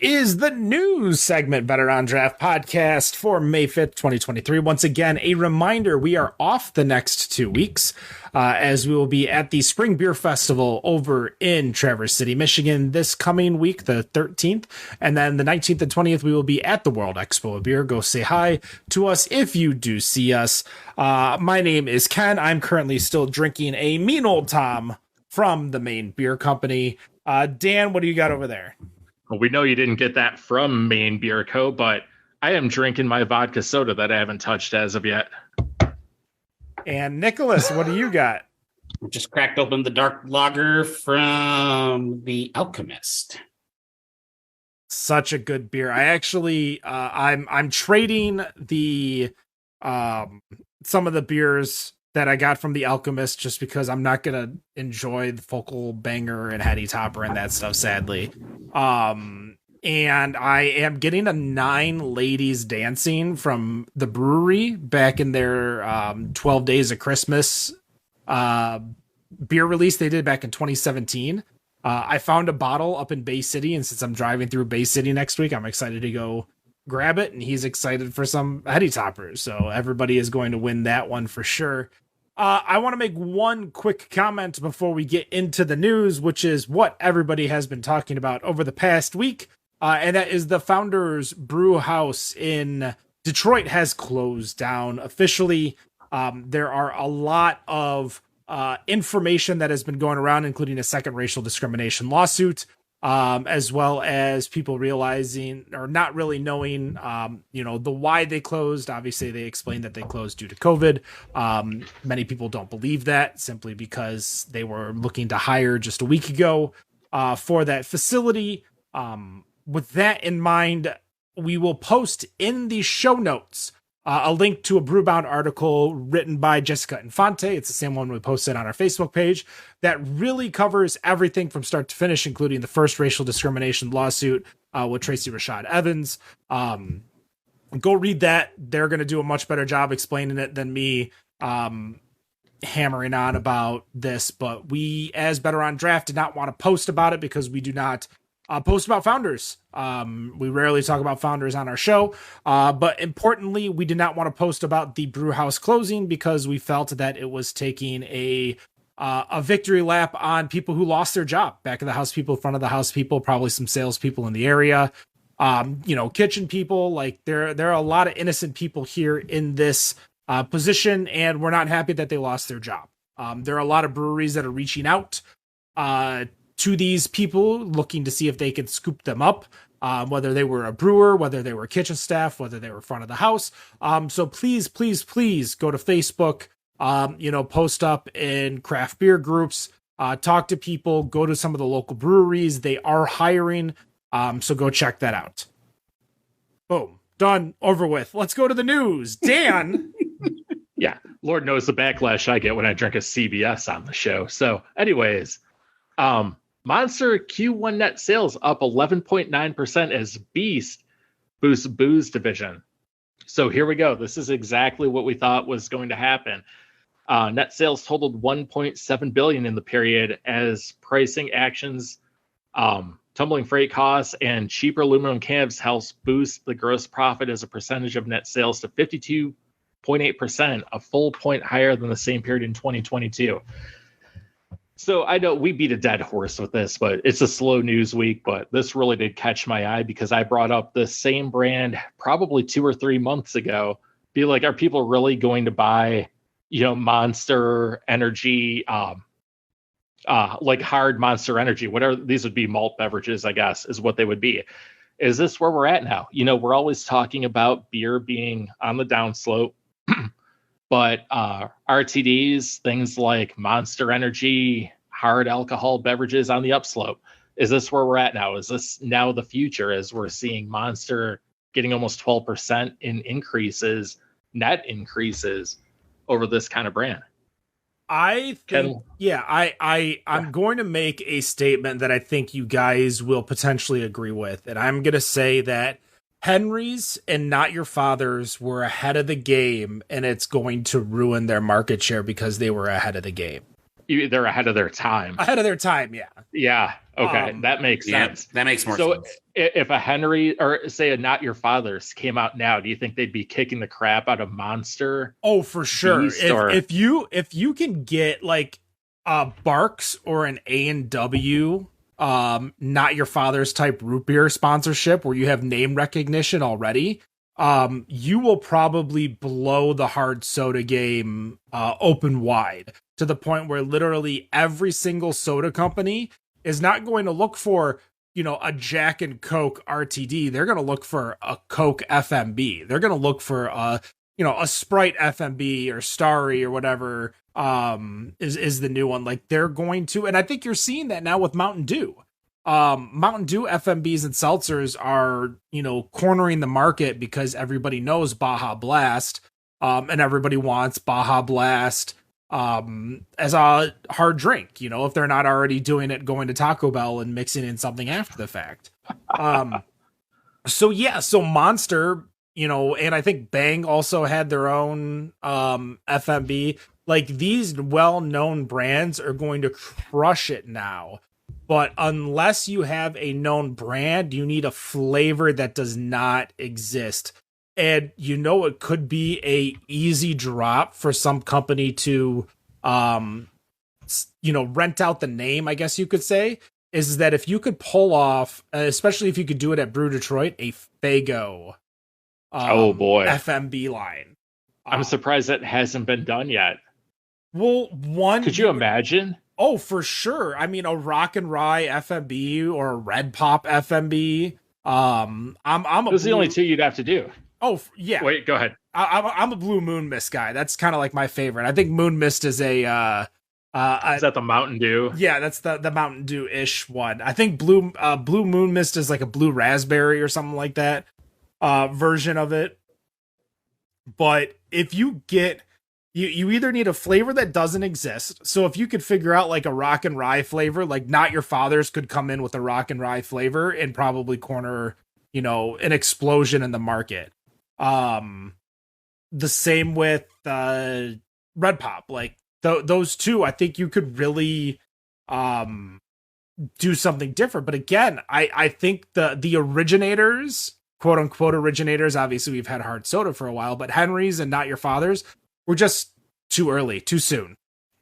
is the news segment, Better on Draft podcast for May 5th, 2023. Once again, a reminder, we are off the next 2 weeks as we will be at the Spring Beer Festival over in Traverse City, Michigan this coming week, the 13th. And then the 19th and 20th, we will be at the World Expo of Beer. Go say hi to us if you do see us. My name is Ken. I'm currently still drinking a Mean Old Tom from the Maine Beer Company. Dan, what do you got over there? Well, we know you didn't get that from Maine Beer Co., but I am drinking my vodka soda that I haven't touched as of yet. And Nicholas, what do you got? Just cracked open the dark lager from The Alchemist. Such a good beer. I actually, I'm trading the some of the beers that I got from The Alchemist just because I'm not going to enjoy the Focal Banger and Heady Topper and that stuff, sadly. And I am getting a 9 Ladies Dancing from the brewery back in their 12 Days of Christmas beer release they did back in 2017. I found a bottle up in Bay City, and since I'm driving through Bay City next week, I'm excited to go grab it, and he's excited for some Heady Toppers, so everybody is going to win that one for sure. I want to make one quick comment before we get into the news, which is what everybody has been talking about over the past week, and that is the Founders Brew House in Detroit has closed down officially. There are a lot of information that has been going around, including a second racial discrimination lawsuit, as well as people realizing or not really knowing, the why they closed. Obviously, they explained that they closed due to COVID. Many people don't believe that simply because they were looking to hire just a week ago for that facility. With that in mind, we will post in the show notes a link to a Brewbound article written by Jessica Infante. It's the same one we posted on our Facebook page that really covers everything from start to finish, including the first racial discrimination lawsuit with Tracy Rashad Evans. Go read that. They're going to do a much better job explaining it than me hammering on about this. But we, as Better on Draft, did not want to post about it because we do not post about founders. We rarely talk about founders on our show, but importantly, we did not want to post about the brew house closing because we felt that it was taking a victory lap on people who lost their job. Back of the house people, front of the house people, probably some salespeople in the area, kitchen people. Like there are a lot of innocent people here in this position, and we're not happy that they lost their job. There are a lot of breweries that are reaching out to these people, looking to see if they can scoop them up, whether they were a brewer, whether they were kitchen staff, whether they were front of the house. So please go to Facebook, post up in craft beer groups, talk to people, go to some of the local breweries. They are hiring. So go check that out. Boom. Done. Over with. Let's go to the news. Dan. Yeah. Lord knows the backlash I get when I drink a CBS on the show. So anyways, Monster Q1 net sales up 11.9% as Beast boosts booze division. So here we go. This is exactly what we thought was going to happen. Net sales totaled $1.7 billion in the period as pricing actions, tumbling freight costs, and cheaper aluminum cans helps boost the gross profit as a percentage of net sales to 52.8%, a full point higher than the same period in 2022. So I know we beat a dead horse with this, but it's a slow news week. But this really did catch my eye because I brought up the same brand probably 2 or 3 months ago. Be like, are people really going to buy, Monster Energy, like hard Monster Energy, whatever these would be, malt beverages, I guess, is what they would be. Is this where we're at now? We're always talking about beer being on the downslope. But RTDs, things like Monster Energy, hard alcohol beverages on the upslope. Is this where we're at now? Is this now the future as we're seeing Monster getting almost 12% in net increases over this kind of brand? I think, I'm going to make a statement that I think you guys will potentially agree with. And I'm going to say that Henry's and Not Your Father's were ahead of the game, and it's going to ruin their market share because they were ahead of the game. they're ahead of their time. Ahead of their time, yeah. Yeah. Okay, that makes sense. That makes more So sense. if a Henry or say a Not Your Father's came out now, do you think they'd be kicking the crap out of Monster? Oh, for sure. Beast, or If you can get like Barks or an A&W Not Your Father's type root beer sponsorship where you have name recognition already, you will probably blow the hard soda game open wide to the point where literally every single soda company is not going to look for, you know, a Jack and Coke RTD. They're going to look for a Coke FMB. They're going to look for a Sprite FMB or Starry or whatever is the new one. Like they're going to, and I think you're seeing that now with Mountain Dew. Mountain Dew FMBs and seltzers are, you know, cornering the market because everybody knows Baja Blast, and everybody wants Baja Blast as a hard drink, you know, if they're not already doing it, going to Taco Bell and mixing in something after the fact. So Monster, you know, and I think Bang also had their own FMB. Like these well-known brands are going to crush it now. But unless you have a known brand, you need a flavor that does not exist. And you know it could be a easy drop for some company to rent out the name, I guess you could say, is that if you could pull off, especially if you could do it at Brew Detroit, a Faygo oh boy, FMB line. I'm surprised that hasn't been done yet. Well, could you imagine? Oh, for sure. I mean, a Rock and Rye FMB or a Red Pop FMB. Those are the only two you'd have to do. Oh, yeah. Wait, go ahead. I'm a Blue Moon Mist guy. That's kind of like my favorite. I think Moon Mist is a... is that the Mountain Dew? Yeah, that's the Mountain Dew-ish one. I think Blue Moon Mist is like a blue raspberry or something like that version of it. But if you get... You either need a flavor that doesn't exist. So if you could figure out like a Rock and Rye flavor, like Not Your Father's could come in with a Rock and Rye flavor and probably corner, you know, an explosion in the market. The same with Red Pop. Like those two, I think you could really do something different. But again, I think the originators, quote unquote originators, obviously we've had hard soda for a while, but Henry's and Not Your Father's were just too early, too soon.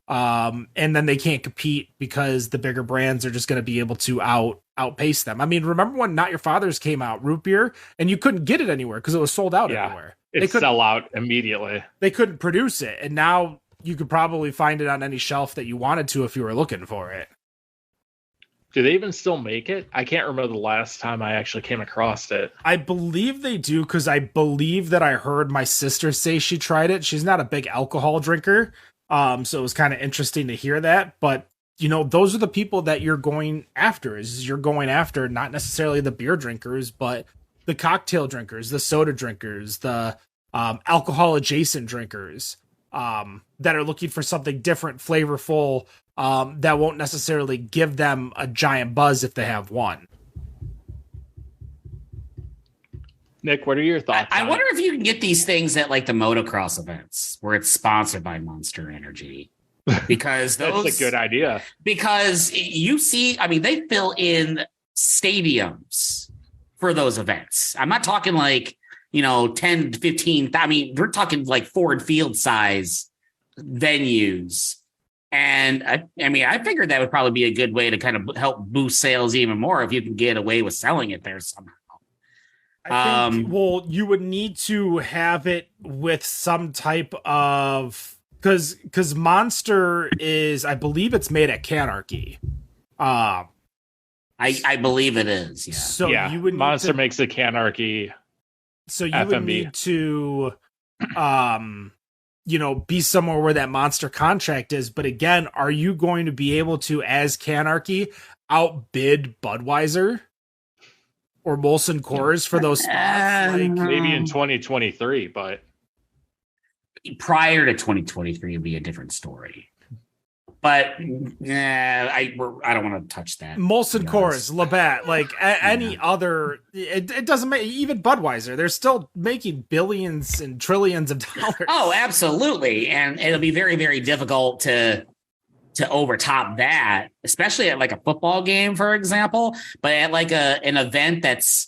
And then they can't compete because the bigger brands are just going to be able to outpace them. I mean, remember when Not Your Father's came out, root beer, and you couldn't get it anywhere because it was sold out everywhere. It sell out immediately. They couldn't produce it. And now you could probably find it on any shelf that you wanted to if you were looking for it. Do they even still make it? I can't remember the last time I actually came across it. I believe they do, because I believe that I heard my sister say she tried it. She's not a big alcohol drinker, so it was kind of interesting to hear that. But, you know, those are the people that you're going after. You're going after not necessarily the beer drinkers, but the cocktail drinkers, the soda drinkers, the alcohol-adjacent drinkers that are looking for something different, flavorful, that won't necessarily give them a giant buzz if they have one. Nick, what are your thoughts? I wonder if you can get these things at like the motocross events where it's sponsored by Monster Energy. Because that's a good idea. Because you see, I mean, they fill in stadiums for those events. I'm not talking like, 10 to 15. I mean, we're talking like Ford Field size venues. And I figured that would probably be a good way to kind of help boost sales even more if you can get away with selling it there somehow. I think, you would need to have it with some type of, because Monster is, I believe it's made at Canarchy. I believe it is. Yeah. So you would Monster makes a Canarchy. So you FMB. would need to, be somewhere where that Monster contract is. But again, are you going to be able to, as Canarchy, outbid Budweiser or Molson Coors for those spots? Maybe in 2023, but prior to 2023 would be a different story. But I don't want to touch that. Molson Coors, Labatt, like any other, it doesn't make, even Budweiser, they're still making billions and trillions of dollars. Oh, absolutely. And it'll be very, very difficult to to overtop that, especially at like a football game, for example, but at like an event that's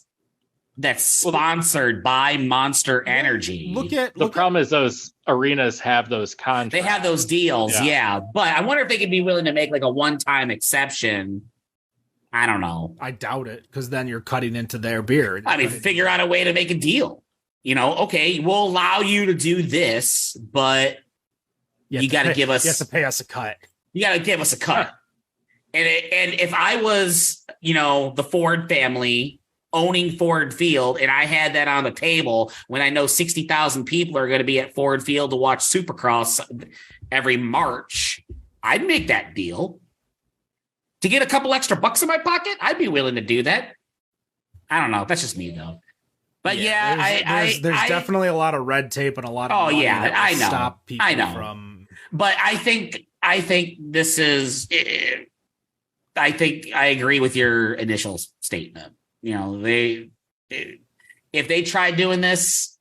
sponsored by Monster Energy. The problem is those arenas have those contracts. They have those deals, yeah. But I wonder if they could be willing to make like a one-time exception. I don't know. I doubt it, because then you're cutting into their beer. I mean, figure out a way to make a deal. Okay, we'll allow you to do this, but you got to give us. You have to pay us a cut. You got to give us a cut. And if I was, the Ford family owning Ford Field, and I had that on the table when I know 60,000 people are going to be at Ford Field to watch Supercross every March, I'd make that deal. To get a couple extra bucks in my pocket, I'd be willing to do that. I don't know. That's just me, though. But there's definitely a lot of red tape and a lot of money that I know. Stop people I know. from. But I think this is. I think I agree with your initial statement. If they tried doing this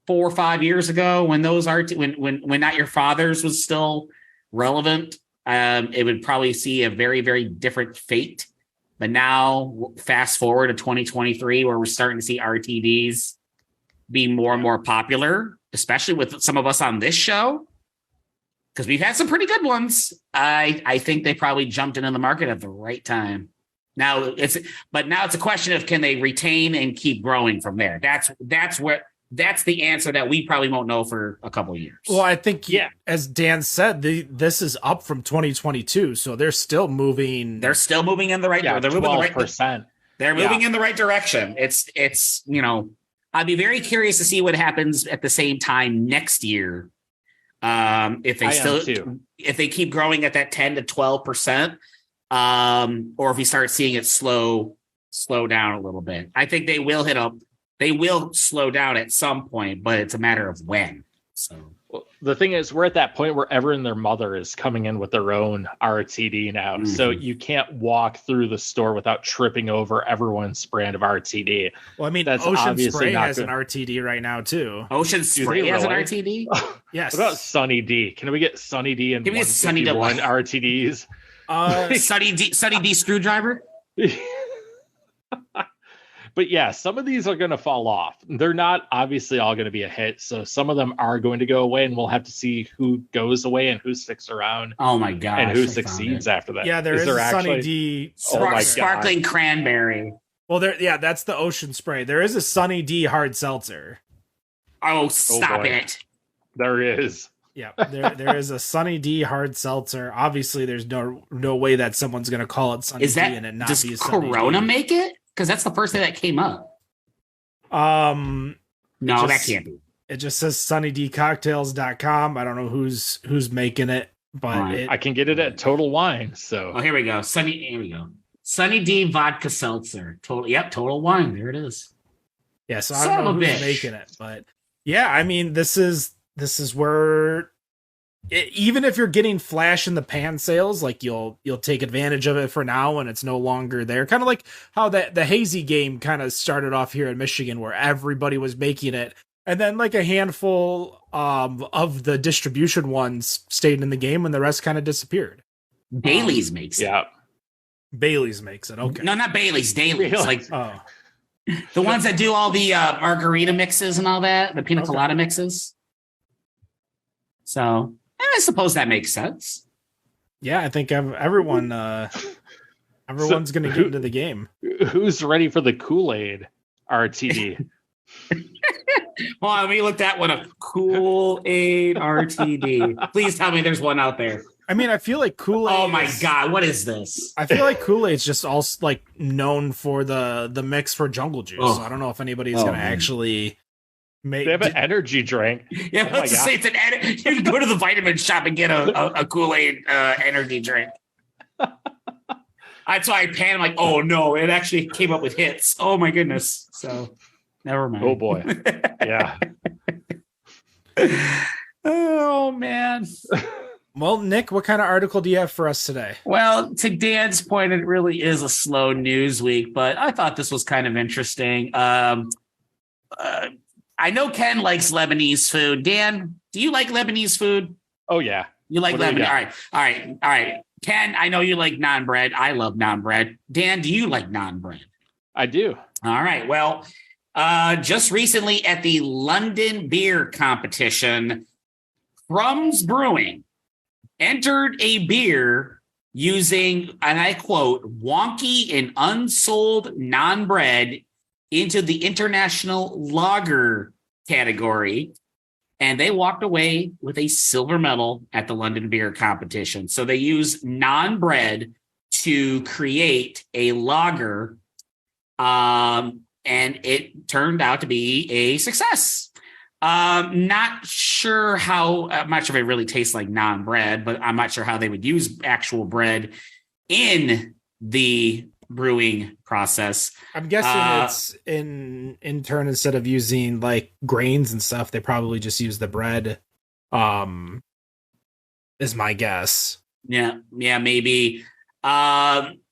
4 or 5 years ago, when those when Not Your Father's was still relevant, it would probably see a very, very different fate. But now, fast forward to 2023, where we're starting to see RTDs be more and more popular, especially with some of us on this show, because we've had some pretty good ones. I think they probably jumped into the market at the right time. Now it's a question of, can they retain and keep growing from there? That's the answer that we probably won't know for a couple of years. Well, I think, as Dan said, this is up from 2022, so they're still moving. They're still moving in the right direction. They're 12%. They're moving in the right direction. It's I'd be very curious to see what happens at the same time next year. If they keep growing at that 10 to 12%, or if we start seeing it slow down a little bit. I think they will they will slow down at some point, but it's a matter of when. So the thing is, we're at that point where everyone and their mother is coming in with their own RTD now. Mm-hmm. So you can't walk through the store without tripping over everyone's brand of RTD. Well, I mean, that's Ocean Spray has an RTD right now too. Ocean Spray has an RTD? Yes. What about Sunny D? Can we get Sunny D and 151 RTDs? Sunny D screwdriver? But yeah, some of these are going to fall off. They're not obviously all going to be a hit. So some of them are going to go away, and we'll have to see who goes away and who sticks around. Oh my gosh. And who succeeds after that. Yeah, there is a Sunny D. Sparkling cranberry. Well, that's the Ocean Spray. There is a Sunny D hard seltzer. Oh, stop it. There is. Yeah, there is a Sunny D hard seltzer. Obviously, there's no way that someone's going to call it Sunny D and it not be a Sunny D. Does Corona make it? Because that's the first thing that came up. No, that can't be. It just says sunnydcocktails.com. I don't know who's making it, but I can get it at Total Wine. So here we go. Here we go. Sunny D vodka seltzer. Total Wine. There it is. Yeah, so I don't know who's making it, but yeah, I mean, this is where even if you're getting flash in the pan sales, like you'll take advantage of it for now when it's no longer there. Kind of like how the hazy game kind of started off here in Michigan, where everybody was making it, and then like a handful of the distribution ones stayed in the game, and the rest kind of disappeared. Bailey's makes it. Yeah, Bailey's makes it. Okay, no, not Bailey's. Daly's. Like the ones that do all the margarita mixes and all that, the pina colada mixes. So I suppose that makes sense. Yeah, I think everyone's going to get into the game. Who's ready for the Kool-Aid RTD? Well, let me look that one up. Kool-Aid RTD. Please tell me there's one out there. I mean, I feel like Kool-Aid. Oh my God, what is this? I feel like Kool-Aid's just also like known for the mix for Jungle Juice. So I don't know if anybody's going to actually make. They have an energy drink. Yeah, let's say it's you can go to the vitamin shop and get a Kool-Aid energy drink. That's why I panicked. I'm like, oh no, it actually came up with hits. Oh my goodness. So never mind. Oh boy. Yeah. Oh man. Well, Nick, what kind of article do you have for us today? Well, to Dan's point, it really is a slow news week, but I thought this was kind of interesting. I know Ken likes Lebanese food. Dan, do you like Lebanese food? Oh, yeah. You like Lebanese? All right. Ken, I know you like naan bread. I love naan bread. Dan, do you like naan bread? I do. All right. Well, just recently at the London Beer Competition, Crumbs Brewing entered a beer using, and I quote, wonky and unsold naan bread into the international lager category. And they walked away with a silver medal at the London Beer Competition. So they use naan bread to create a lager, and it turned out to be a success. Not sure how, I'm not sure if it really tastes like naan bread, but I'm not sure how they would use actual bread in the brewing process. I'm guessing it's in turn, instead of using like grains and stuff, they probably just use the bread. Is my guess. Yeah, maybe.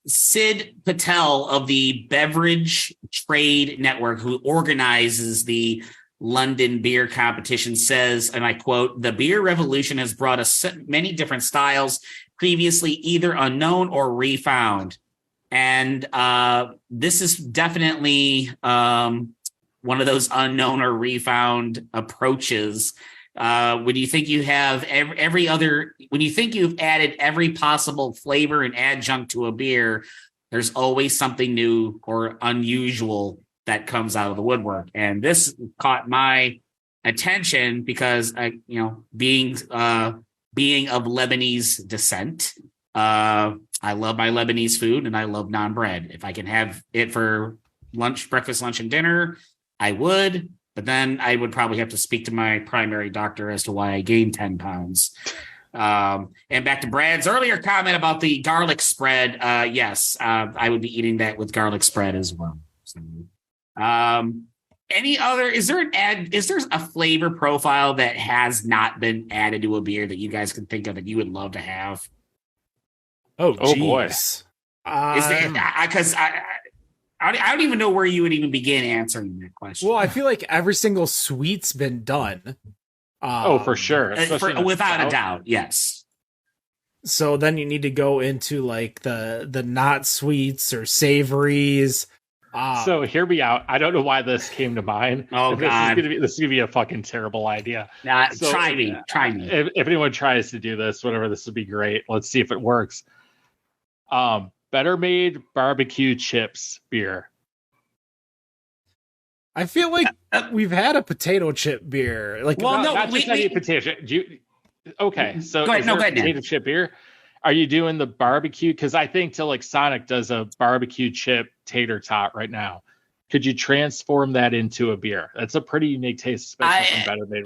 Sid Patel of the Beverage Trade Network, who organizes the London Beer Competition, says, and I quote, "The beer revolution has brought us many different styles previously either unknown or refound." And this is definitely one of those unknown or refound approaches. When you think you have when you think you've added every possible flavor and adjunct to a beer, there's always something new or unusual that comes out of the woodwork. And this caught my attention because being of Lebanese descent, I love my Lebanese food and I love naan bread. If I can have it for lunch, breakfast, lunch, and dinner, I would. But then I would probably have to speak to my primary doctor as to why I gained 10 pounds. And back to Brad's earlier comment about the garlic spread. Yes, I would be eating that with garlic spread as well. So, is there a flavor profile that has not been added to a beer that you guys can think of that you would love to have? Oh boy. Is that because I don't even know where you would even begin answering that question. Well, I feel like every single sweet's been done. For sure. Without a doubt, yes. So then you need to go into like the not sweets or savories. So hear me out. I don't know why this came to mind. Oh, God. This is gonna be a fucking terrible idea. Try me. If anyone tries to do this, whatever, this would be great. Let's see if it works. Better Made barbecue chips beer. I feel like we've had a potato chip beer. Like, not just any potato. Okay, so go ahead. Potato chip beer. Are you doing the barbecue? Because I think Sonic does a barbecue chip tater tot right now. Could you transform that into a beer? That's a pretty unique taste, especially from Better Made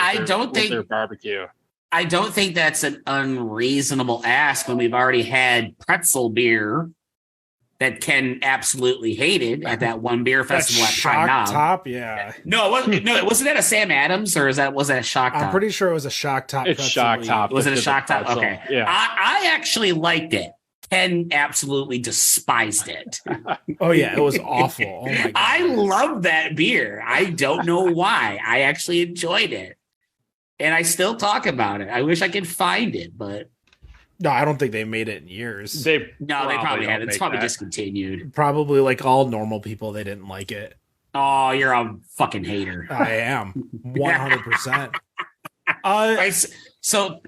with their barbecue. I don't think that's an unreasonable ask when we've already had pretzel beer that Ken absolutely hated at that one beer festival at Prime Knob. Top, yeah. No, wasn't that a Sam Adams or was that a Shock Top? I'm pretty sure it was a Shock Top. It's Shock Top. Was it a Shock Top? Pretzel. Okay. Yeah. I actually liked it. Ken absolutely despised it. Oh yeah, it was awful. Oh my god. I love that beer. I don't know why. I actually enjoyed it. And I still talk about it. I wish I could find it, but no, I don't think they made it in years. They probably had it. It's probably discontinued. Probably like all normal people, they didn't like it. Oh, you're a fucking hater. I am 100%. So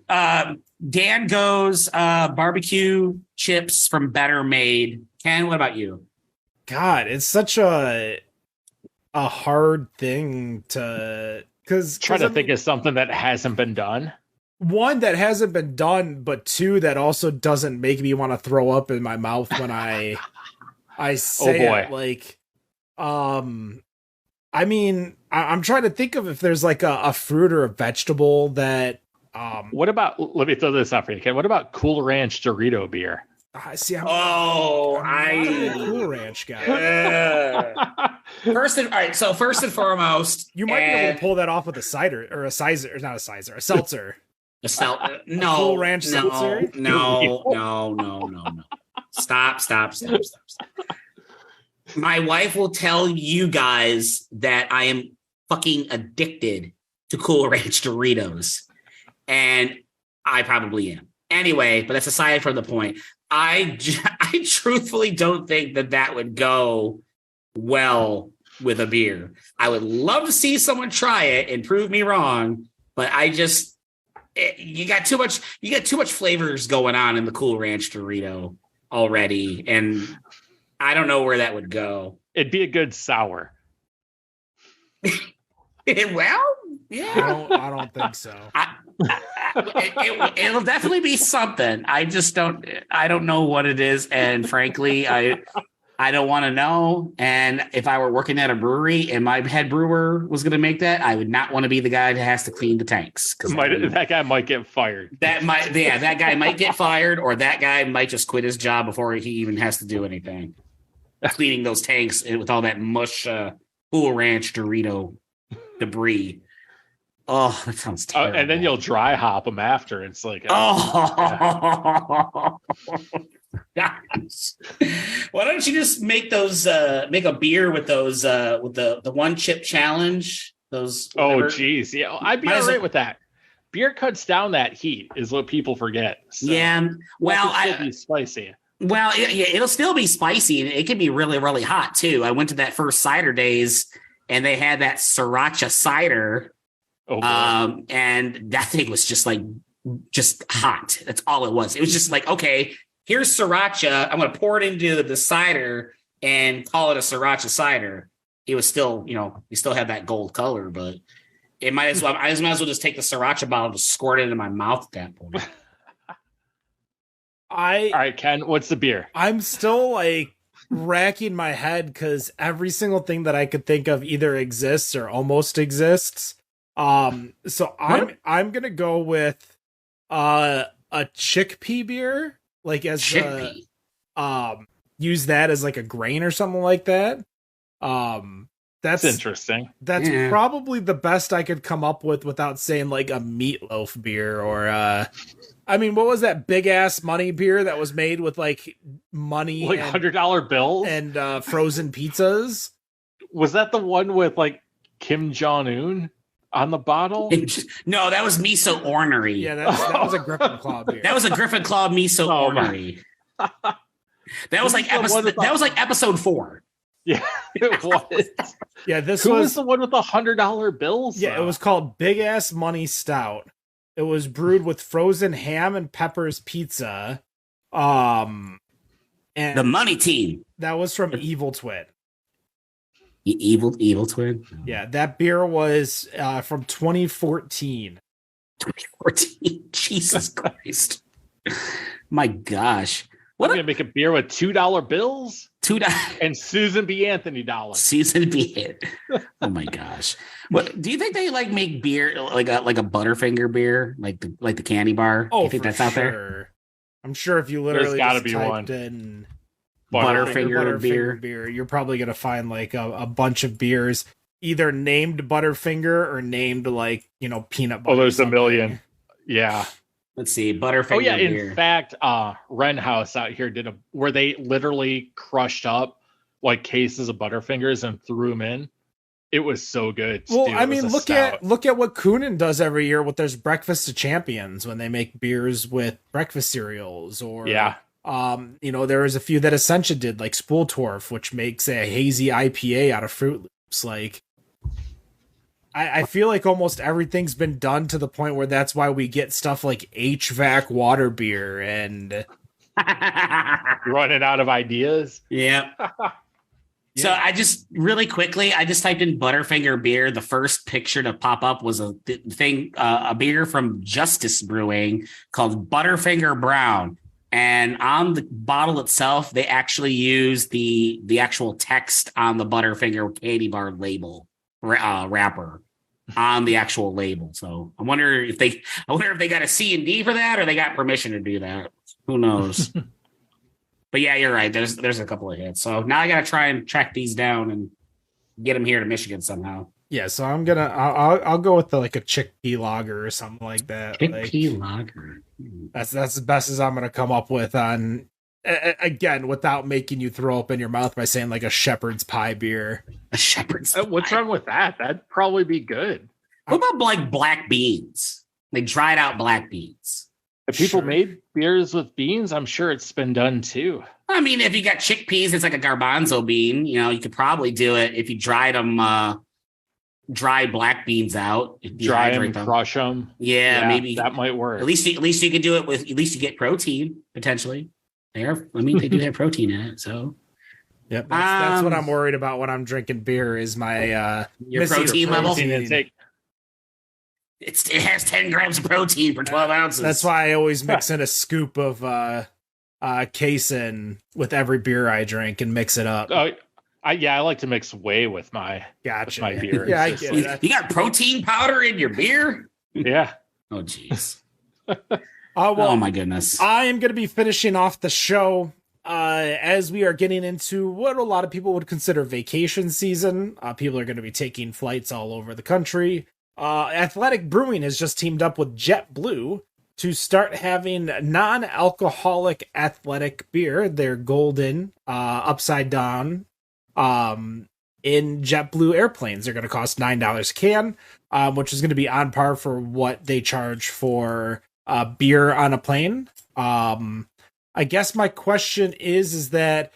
Dan goes barbecue chips from Better Made. Ken, what about you? God, it's such a hard thing to try to think of something that hasn't been done. One that hasn't been done, but two that also doesn't make me want to throw up in my mouth when I say it. Like, I mean, I'm trying to think of if there's like a fruit or a vegetable that. What about? Let me throw this out for you, Ken. What about Cool Ranch Dorito beer? I'm a Cool Ranch guy. First and foremost, you might be able to pull that off with a cider or a seltzer. No, Cool Ranch seltzer. No. Stop. My wife will tell you guys that I am fucking addicted to Cool Ranch Doritos, and I probably am. Anyway, but that's aside from the point. I truthfully don't think that would go well with a beer. I would love to see someone try it and prove me wrong, but you got too much flavors going on in the Cool Ranch Dorito already, and I don't know where that would go. It'd be a good sour. Well, yeah, I don't think so. It'll definitely be something. I don't know what it is, and frankly, I don't want to know. And if I were working at a brewery and my head brewer was going to make that, I would not want to be the guy that has to clean the tanks. That guy might get fired. That guy might get fired, or that guy might just quit his job before he even has to do anything. Cleaning those tanks with all that mush, Cool Ranch Dorito debris. Oh, that sounds terrible. And then you'll dry hop them after. It's like, oh. Gosh. Why don't you just make those make a beer with those with the one chip challenge? Those geez. Yeah, I'd be all right with that. Beer cuts down that heat is what people forget. So yeah. Well, it'll be spicy. Well, it'll still be spicy, and it can be really, really hot too. I went to that first cider days and they had that sriracha cider. And that thing was just hot. That's all it was. It was just like, okay, here's sriracha. I'm going to pour it into the cider and call it a sriracha cider. It was still, we still had that gold color, but I might as well just take the sriracha bottle and squirt it into my mouth at that point. All right, Ken, what's the beer? I'm still like racking my head because every single thing that I could think of either exists or almost exists. So I'm gonna go with a chickpea beer, like as use that as like a grain or something like that. That's interesting. That's probably the best I could come up with without saying like a meatloaf beer or I mean, what was that big ass money beer that was made with like money, like $100 bills and frozen pizzas? Was that the one with like Kim Jong-un on the bottle? No, that was miso ornery. Yeah, that was a Griffin Claw beer. That was a Griffin Claw miso ornery. That was like episode 4. Yeah, it was. Yeah, Who was the one with the $100 bills? Yeah, it was called Big Ass Money Stout. It was brewed with frozen ham and peppers pizza. And the Money Team. That was from Evil Twin. Evil Twin? Yeah, that beer was from 2014. 2014? Jesus Christ. My gosh. I'm going to make a beer with $2 bills? $2 and Susan B. Anthony dollars. Susan B. Oh my gosh! What do you think they like make beer like a Butterfinger beer like the candy bar? Oh, do you think that's out there? I'm sure if you literally got to just be typed one in Butterfinger beer, you're probably gonna find like a bunch of beers either named Butterfinger or named like peanut butter. Oh, there's a million. Yeah. Let's see, Butterfinger. Oh yeah, beer. in fact, Wren House out here did where they literally crushed up like cases of Butterfingers and threw them in. It was so good. Well, I mean, look at what Coonan does every year with their Breakfast of Champions when they make beers with breakfast cereals, or there was a few that Essentia did, like Spooltorf, which makes a hazy IPA out of Fruit Loops. Like, I feel like almost everything's been done to the point where that's why we get stuff like HVAC water beer and running out of ideas. Yeah. So I just really quickly, I just typed in Butterfinger beer. The first picture to pop up was a beer from Justice Brewing called Butterfinger Brown. And on the bottle itself, they actually use the actual text on the Butterfinger candy bar label wrapper on the actual label. So I wonder if they got a C&D for that, or they got permission to do that. Who knows? But yeah, you're right. There's a couple of hits. So now I got to try and track these down and get them here to Michigan somehow. Yeah, so I'll go with a chickpea lager or something like that. Chickpea lager. That's the best as I'm gonna come up with on, again, without making you throw up in your mouth by saying like a shepherd's pie beer. A shepherd's pie. What's wrong with that? That'd probably be good. What about like black beans? Like dried out black beans. If people Sure. made beers with beans, I'm sure it's been done too. I mean, if you got chickpeas, it's like a garbanzo bean. You know, you could probably do it if you dried them, dry black beans out, Dry dehydrate them, them. crush them. Yeah, maybe that might work. At least you can do it with. At least you get protein potentially. There, I mean, they do have protein in it, so Yep, that's what I'm worried about when I'm drinking beer is my your missing protein level. Protein intake. It has 10 grams of protein per 12 ounces. That's why I always mix in a scoop of casein with every beer I drink and mix it up. Oh, I like to mix whey with my Gotcha. my beer. Yeah, I It's get just it. You got protein powder in your beer? Yeah. Oh, jeez. Well, Oh, my goodness. I am going to be finishing off the show as we are getting into what a lot of people would consider vacation season. People are going to be taking flights all over the country. Athletic Brewing has just teamed up with JetBlue to start having non-alcoholic athletic beer. They're golden, upside down, in JetBlue airplanes. They're going to cost $9 a can, which is going to be on par for what they charge for beer on a plane. I guess my question is that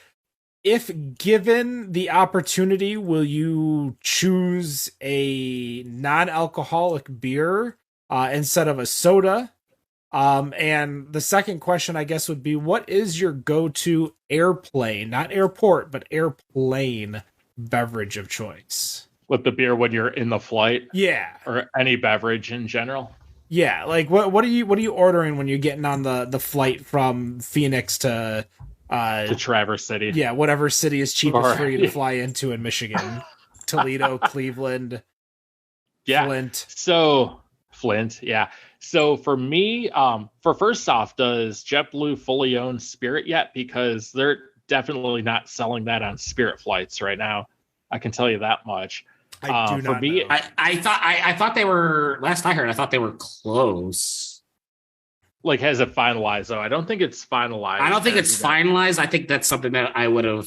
if given the opportunity, will you choose a non-alcoholic beer instead of a soda? And the second question, I guess, would be, what is your go-to airplane, not airport, but airplane beverage of choice? With the beer when you're in the flight Yeah. or any beverage in general. Yeah, like what are you ordering when you're getting on the flight from Phoenix to Traverse City. yeah, whatever city is cheapest Or- for you to fly into in Michigan? Toledo, Cleveland, Yeah. Flint. So Flint, yeah. So for me, for first off, does JetBlue fully own Spirit yet? Because they're definitely not selling that on Spirit flights right now. I can tell you that much. I do for not me, know. I thought they were, last I heard, I thought they were close. Like, has it finalized though? I don't think it's finalized. I don't think it's finalized. I think that's something that I would have.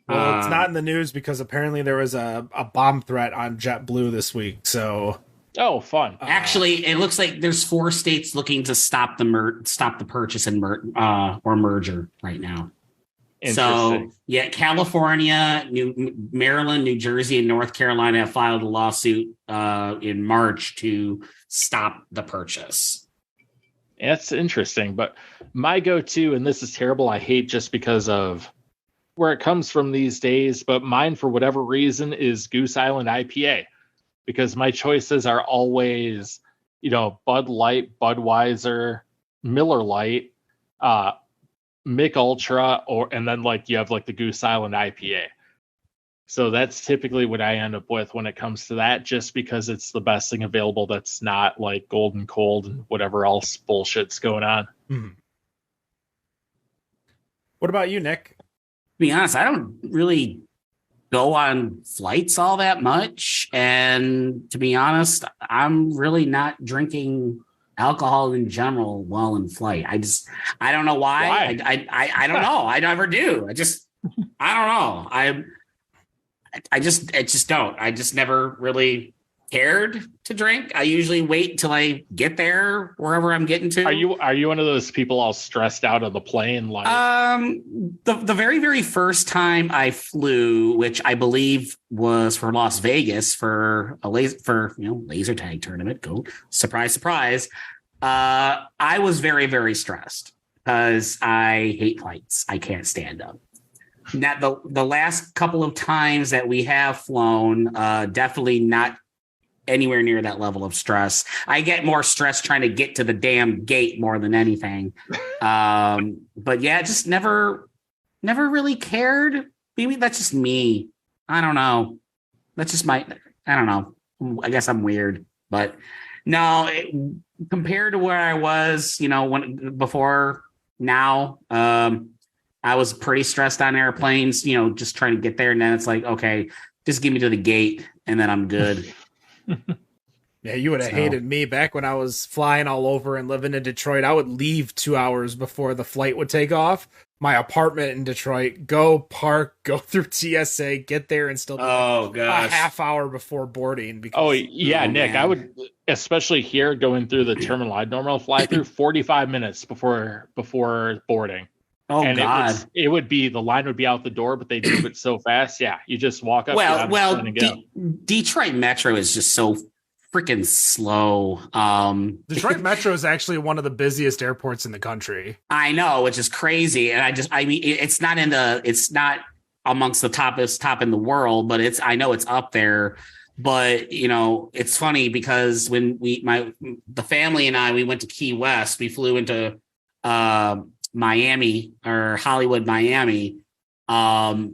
Well, it's not in the news because apparently there was a bomb threat on JetBlue this week. So Oh, fun. Actually, it looks like there's 4 states looking to stop the purchase and or merger right now. So Interesting. yeah, California, Maryland, New Jersey, and North Carolina have filed a lawsuit in March to stop the purchase. That's interesting. But my go-to, and this is terrible, I hate just because of where it comes from these days, but mine, for whatever reason, is Goose Island IPA. Because my choices are always, Bud Light, Budweiser, Miller Lite, Mick Ultra, and then you have the Goose Island IPA. So that's typically what I end up with when it comes to that, just because it's the best thing available that's not like Golden Cold and whatever else bullshit's going on. Mhm. What about you, Nick? To be honest, I don't really go on flights all that much. And to be honest, I'm really not drinking alcohol in general while in flight. I don't know why. I don't know. I never do. I don't know. I just don't. I just never really cared to drink. I usually wait till I get there, wherever I'm getting to. Are you one of those people all stressed out on the plane? The very, very first time I flew, which I believe was for Las Vegas for a laser tag tournament. Go, surprise, surprise. I was very, very stressed because I hate flights. I can't stand them. Now, the last couple of times that we have flown, definitely not anywhere near that level of stress. I get more stress trying to get to the damn gate more than anything. But yeah, just never really cared. Maybe that's just me. I don't know. That's just I don't know. I guess I'm weird, but no, compared to where I was, before now, I was pretty stressed on airplanes, just trying to get there. And then it's like, okay, just get me to the gate and then I'm good. Yeah, you would have hated me back when I was flying all over and living in Detroit. I would leave 2 hours before the flight would take off my apartment in Detroit, go park, go through TSA, get there, and still be Oh a gosh. half hour before boarding. Oh Because yeah, Oh, Nick, I man. would, especially here going through the terminal I'd normally fly through, 45 minutes before boarding. Oh And God. it would be, the line would be out the door, but they'd move it so fast. Yeah, you just walk up, get on the plane and go. Detroit Metro is just so freaking slow. Detroit Metro is actually one of the busiest airports in the country. I know, which is crazy, and I mean, it's not amongst the top in the world, but I know it's up there. But you know, it's funny because when the family and I, we went to Key West, we flew into Miami or Hollywood, Miami. Night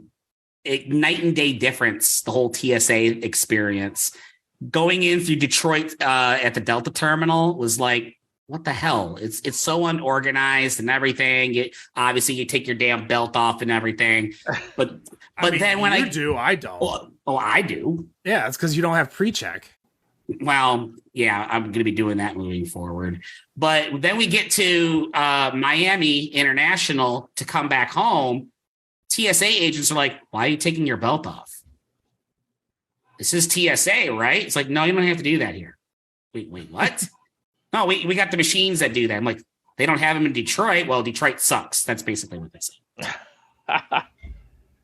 and day difference, the whole TSA experience. Going in through Detroit at the Delta terminal was like, what the hell? It's so unorganized and everything. Obviously you take your damn belt off and everything. But then when I do, I don't. I do. Yeah, it's because you don't have pre-check. Well, yeah, I'm going to be doing that moving forward. But then we get to Miami International to come back home. TSA agents are like, why are you taking your belt off? This is TSA, right? It's like, no, you don't have to do that here. Wait, what? No, we got the machines that do that. I'm like, they don't have them in Detroit. Well, Detroit sucks. That's basically what they say.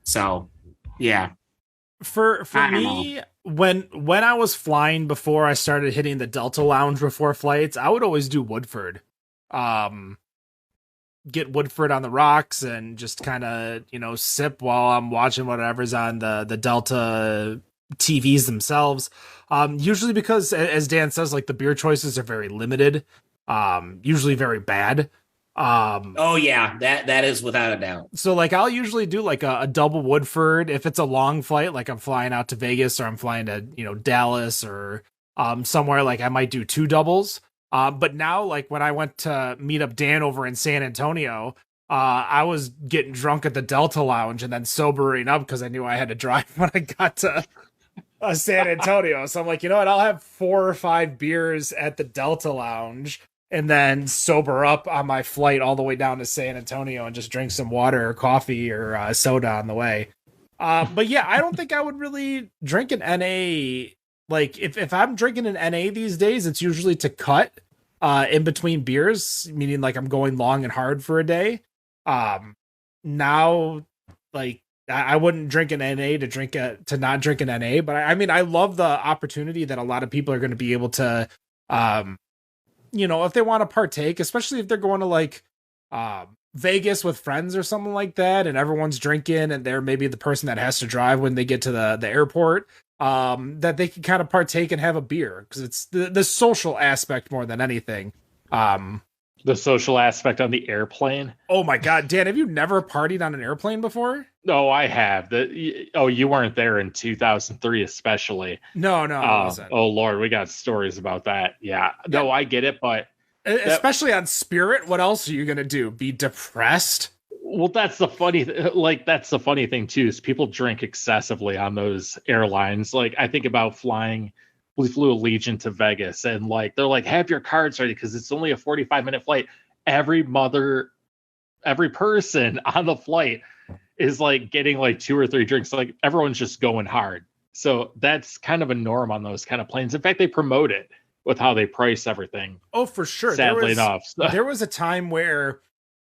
So, yeah. For me, when I was flying before I started hitting the Delta Lounge before flights, I would always do Woodford. Get Woodford on the rocks and just kind of, sip while I'm watching whatever's on the Delta TVs themselves. Usually because, as Dan says, like the beer choices are very limited, usually very bad. Oh yeah, that is without a doubt. So like I'll usually do like a double Woodford if it's a long flight, like I'm flying out to Vegas or I'm flying to, Dallas or somewhere, like I might do two doubles. But now, like when I went to meet up Dan over in San Antonio, I was getting drunk at the Delta Lounge and then sobering up because I knew I had to drive when I got to San Antonio. So I'm like, you know what? I'll have 4 or 5 beers at the Delta Lounge and then sober up on my flight all the way down to San Antonio and just drink some water or coffee or soda on the way. But yeah, I don't think I would really drink an NA. Like if I'm drinking an NA these days, it's usually to cut in between beers, meaning like I'm going long and hard for a day. Now, like I wouldn't drink an NA to not drink an NA, but I mean, I love the opportunity that a lot of people are going to be able to, if they want to partake, especially if they're going to like Vegas with friends or something like that, and everyone's drinking, and they're maybe the person that has to drive when they get to the airport, that they can kind of partake and have a beer because it's the social aspect more than anything. The social aspect on the airplane. Oh my God, Dan, have you never partied on an airplane before? No, I have. You weren't there in 2003, especially. No, I wasn't. Oh Lord, we got stories about that. Yeah. No, I get it, but especially on Spirit, what else are you gonna do? Be depressed? Well, that's the funny thing too, is people drink excessively on those airlines. Like I think about we flew Allegiant to Vegas and like they're like, have your cards ready because it's only a 45-minute flight. Every person on the flight is like getting like 2 or 3 drinks. Like everyone's just going hard. So that's kind of a norm on those kind of planes. In fact, they promote it with how they price everything. Oh, for sure. Sadly enough. There was a time where,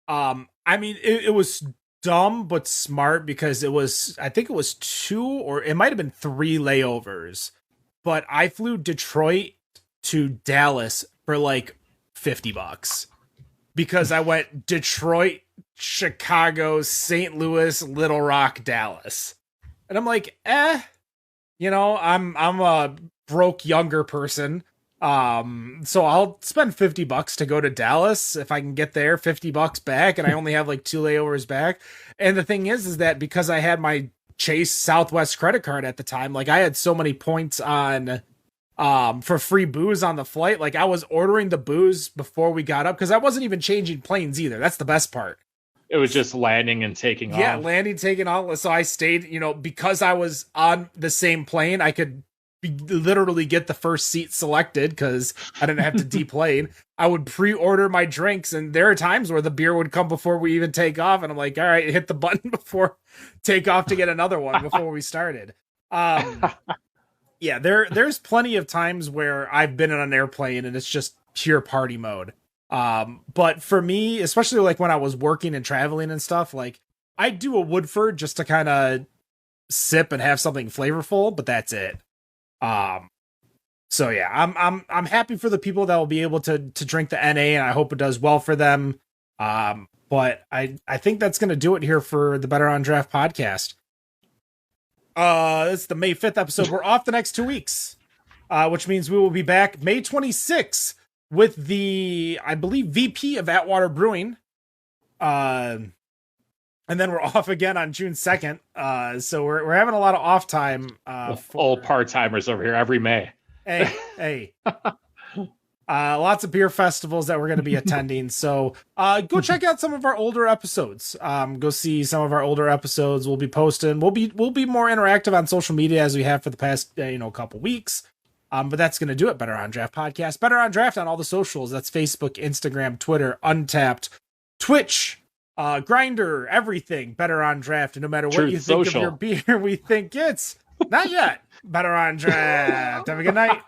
I mean, it was dumb but smart because I think it was 2 or it might have been 3 layovers, but I flew Detroit to Dallas for like $50 because I went Detroit, Chicago, St. Louis, Little Rock, Dallas. And I'm like, I'm a broke younger person. So I'll spend $50 to go to Dallas if I can get there, $50 back, and I only have like 2 layovers back. And the thing is that because I had my Chase Southwest credit card at the time, like I had so many points on for free booze on the flight. Like I was ordering the booze before we got up because I wasn't even changing planes either. That's the best part. It was just landing and taking off. Yeah, landing, taking off. So I stayed, because I was on the same plane, I could literally get the first seat selected because I didn't have to deplane. I would pre-order my drinks, and there are times where the beer would come before we even take off, and I'm like, all right, hit the button before take off to get another one before we started. Yeah, there's plenty of times where I've been on an airplane and it's just pure party mode. But for me, especially like when I was working and traveling and stuff, like I'd do a Woodford just to kind of sip and have something flavorful, but that's it. So yeah, I'm happy for the people that will be able to drink the NA, and I hope it does well for them. But I think that's going to do it here for the Better on Draft podcast. It's the May 5th episode. We're off the next 2 weeks, which means we will be back May 26th with the, I believe, VP of Atwater Brewing. And then we're off again on June 2nd. So we're having a lot of off time. Old part-timers over here every May. Hey. Lots of beer festivals that we're going to be attending. So go check out some of our older episodes. Go see some of our older episodes. We'll be posting. We'll be more interactive on social media as we have for the past couple weeks. But that's going to do it. Better on Draft podcast. Better on Draft on all the socials. That's Facebook, Instagram, Twitter, Untapped, Twitch, Grinder, everything. Better on Draft. And no matter what you think of your beer, we think it's not yet. Better on Draft. Have a good night.